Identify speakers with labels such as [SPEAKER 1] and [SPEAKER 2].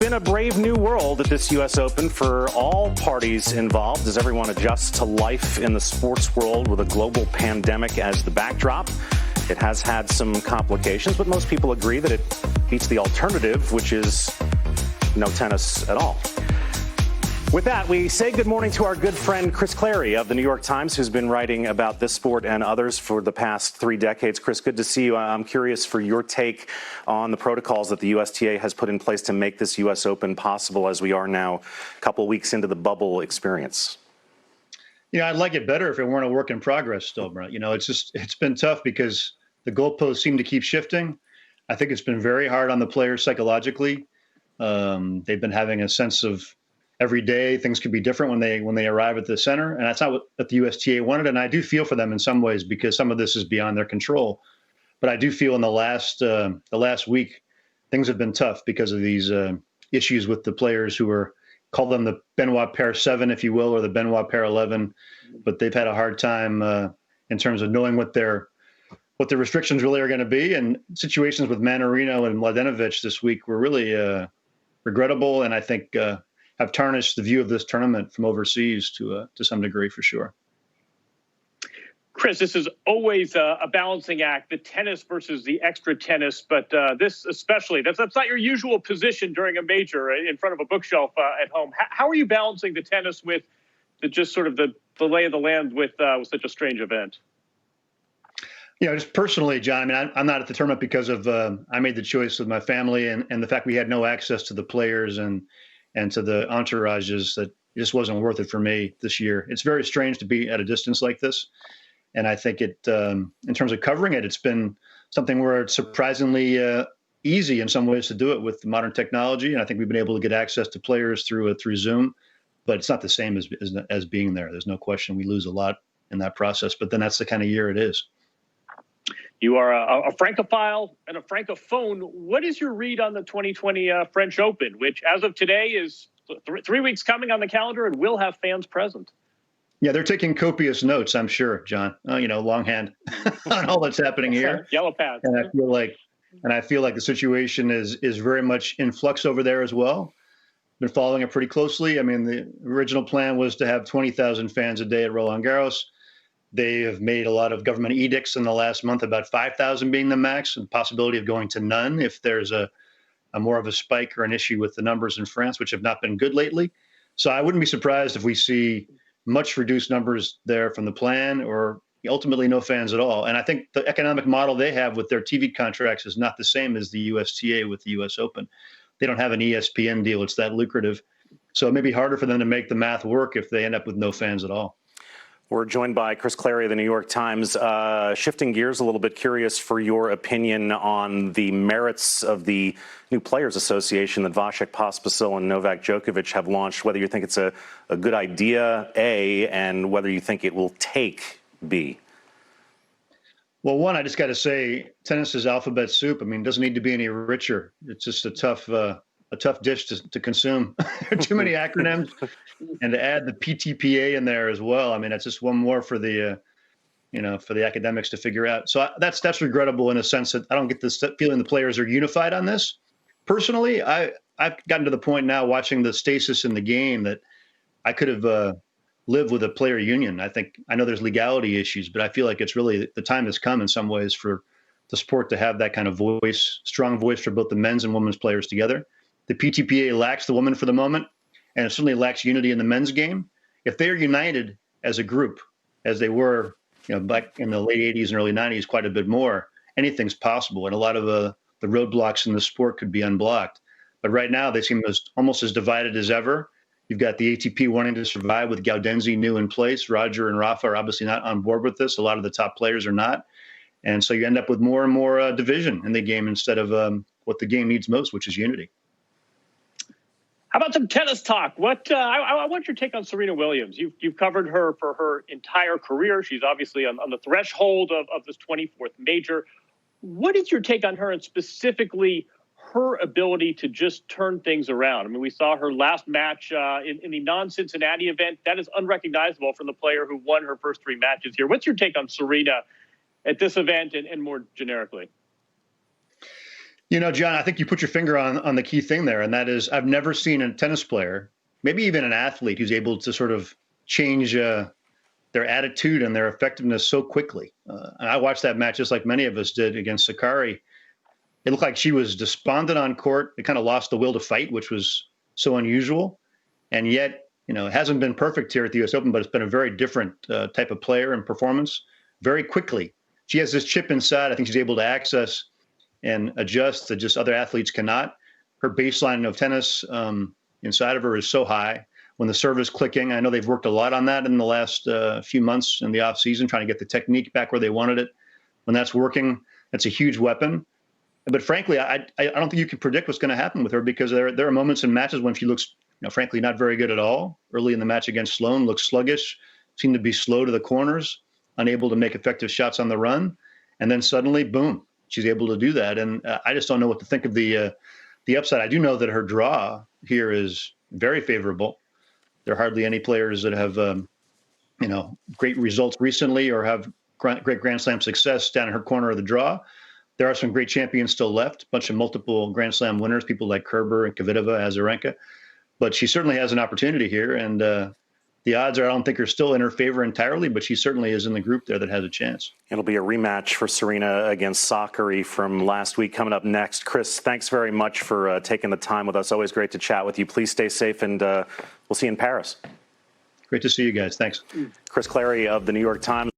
[SPEAKER 1] been a brave new world at this U.S. Open for all parties involved as everyone adjusts to life in the sports world with a global pandemic as the backdrop. It has had some complications, but most people agree that it beats the alternative, which is no tennis at all. With that, we say good morning to our good friend Chris Clarey of the New York Times, who's been writing about this sport and others for the past 3 decades. Chris, good to see you. I'm curious for your take on the protocols that the USTA has put in place to make this U.S. Open possible as we are now a couple weeks into the bubble experience.
[SPEAKER 2] I'd like it better if it weren't a work in progress still, Brent. It's been tough because the goalposts seem to keep shifting. I think it's been very hard on the players psychologically. They've been having a sense of every day things could be different when they arrive at the center, and that's not what the USTA wanted. And I do feel for them in some ways because some of this is beyond their control. But I do feel in the last week things have been tough because of these issues with the players who are call them the Benoit Pair 7, if you will, or the Benoit Pair 11. But they've had a hard time in terms of knowing what the restrictions really are going to be. And situations with Mannarino and Mladenovic this week were really regrettable, and I think have tarnished the view of this tournament from overseas to some degree, for sure.
[SPEAKER 3] Chris, this is always a balancing act, the tennis versus the extra tennis, but this especially, that's not your usual position during a major in front of a bookshelf at home. How are you balancing the tennis with just sort of the lay of the land with such a strange event?
[SPEAKER 2] Just personally, John, I'm not at the tournament because of I made the choice with my family and the fact we had no access to the players and to the entourages that it just wasn't worth it for me this year. It's very strange to be at a distance like this. And I think it, in terms of covering it, it's been something where it's surprisingly easy in some ways to do it with modern technology. And I think we've been able to get access to players through Zoom, but it's not the same as being there. There's no question we lose a lot in that process, but then that's the kind of year it is.
[SPEAKER 3] You are a Francophile and a Francophone. What is your read on the 2020 French Open, which as of today is 3 weeks coming on the calendar and will have fans present?
[SPEAKER 2] Yeah, they're taking copious notes, I'm sure, John. Longhand on all that's happening here.
[SPEAKER 3] Yellow pad.
[SPEAKER 2] And I feel like the situation is very much in flux over there as well. Been following it pretty closely. The original plan was to have 20,000 fans a day at Roland Garros. They have made a lot of government edicts in the last month about 5,000 being the max, and possibility of going to none if there's a more of a spike or an issue with the numbers in France, which have not been good lately. So I wouldn't be surprised if we see much reduced numbers there from the plan, or ultimately no fans at all. And I think the economic model they have with their TV contracts is not the same as the USTA with the US Open. They don't have an ESPN deal. It's that lucrative. So it may be harder for them to make the math work if they end up with no fans at all.
[SPEAKER 1] We're joined by Chris Clarey of the New York Times. Shifting gears a little bit, curious for your opinion on the merits of the new Players Association that Vasek Pospisil and Novak Djokovic have launched, whether you think it's a good idea, A, and whether you think it will take, B.
[SPEAKER 2] Well, one, I just got to say, tennis is alphabet soup. It doesn't need to be any richer. It's just a tough dish to consume. There are too many acronyms. And to add the PTPA in there as well, that's just one more for the, for the academics to figure out. So that's regrettable in a sense that I don't get this feeling the players are unified on this. Personally, I've gotten to the point now watching the stasis in the game that I could have lived with a player union. I know there's legality issues, but I feel like it's really the time has come in some ways for the sport to have that kind of voice, strong voice for both the men's and women's players together. The PTPA lacks the women for the moment. And it certainly lacks unity in the men's game. If they are united as a group, as they were, back in the late 80s and early 90s, quite a bit more, anything's possible. And a lot of the roadblocks in the sport could be unblocked. But right now, they seem almost as divided as ever. You've got the ATP wanting to survive with Gaudenzi new in place. Roger and Rafa are obviously not on board with this. A lot of the top players are not. And so you end up with more and more division in the game instead of what the game needs most, which is unity.
[SPEAKER 3] How about some tennis talk? I want your take on Serena Williams. You've covered her for her entire career. She's obviously on the threshold of this 24th major. What is your take on her, and specifically her ability to just turn things around? We saw her last match in the non-Cincinnati event. That is unrecognizable from the player who won her first 3 matches here. What's your take on Serena at this event and more generically?
[SPEAKER 2] John, I think you put your finger on the key thing there, and that is I've never seen a tennis player, maybe even an athlete, who's able to sort of change their attitude and their effectiveness so quickly. And I watched that match just like many of us did against Sakari. It looked like she was despondent on court. It kind of lost the will to fight, which was so unusual. And yet, it hasn't been perfect here at the U.S. Open, but it's been a very different type of player and performance very quickly. She has this chip inside. I think she's able to access and adjust that just other athletes cannot. Her baseline of tennis inside of her is so high. When the serve is clicking, I know they've worked a lot on that in the last few months in the off season, trying to get the technique back where they wanted it. When that's working, that's a huge weapon. But frankly, I don't think you can predict what's going to happen with her, because there are moments in matches when she looks, frankly, not very good at all. Early in the match against Sloane, looked sluggish, seemed to be slow to the corners, unable to make effective shots on the run. And then suddenly, boom, she's able to do that. And I just don't know what to think of the upside. I do know that her draw here is very favorable. There are hardly any players that have, great results recently or have great Grand Slam success down in her corner of the draw. There are some great champions still left, a bunch of multiple Grand Slam winners, people like Kerber and Kvitova, Azarenka. But she certainly has an opportunity here. And the odds I don't think are still in her favor entirely, but she certainly is in the group there that has a chance.
[SPEAKER 1] It'll be a rematch for Serena against Sakari from last week coming up next. Chris, thanks very much for taking the time with us. Always great to chat with you. Please stay safe, and we'll see you in Paris.
[SPEAKER 2] Great to see you guys. Thanks.
[SPEAKER 1] Chris Clarey of the New York Times.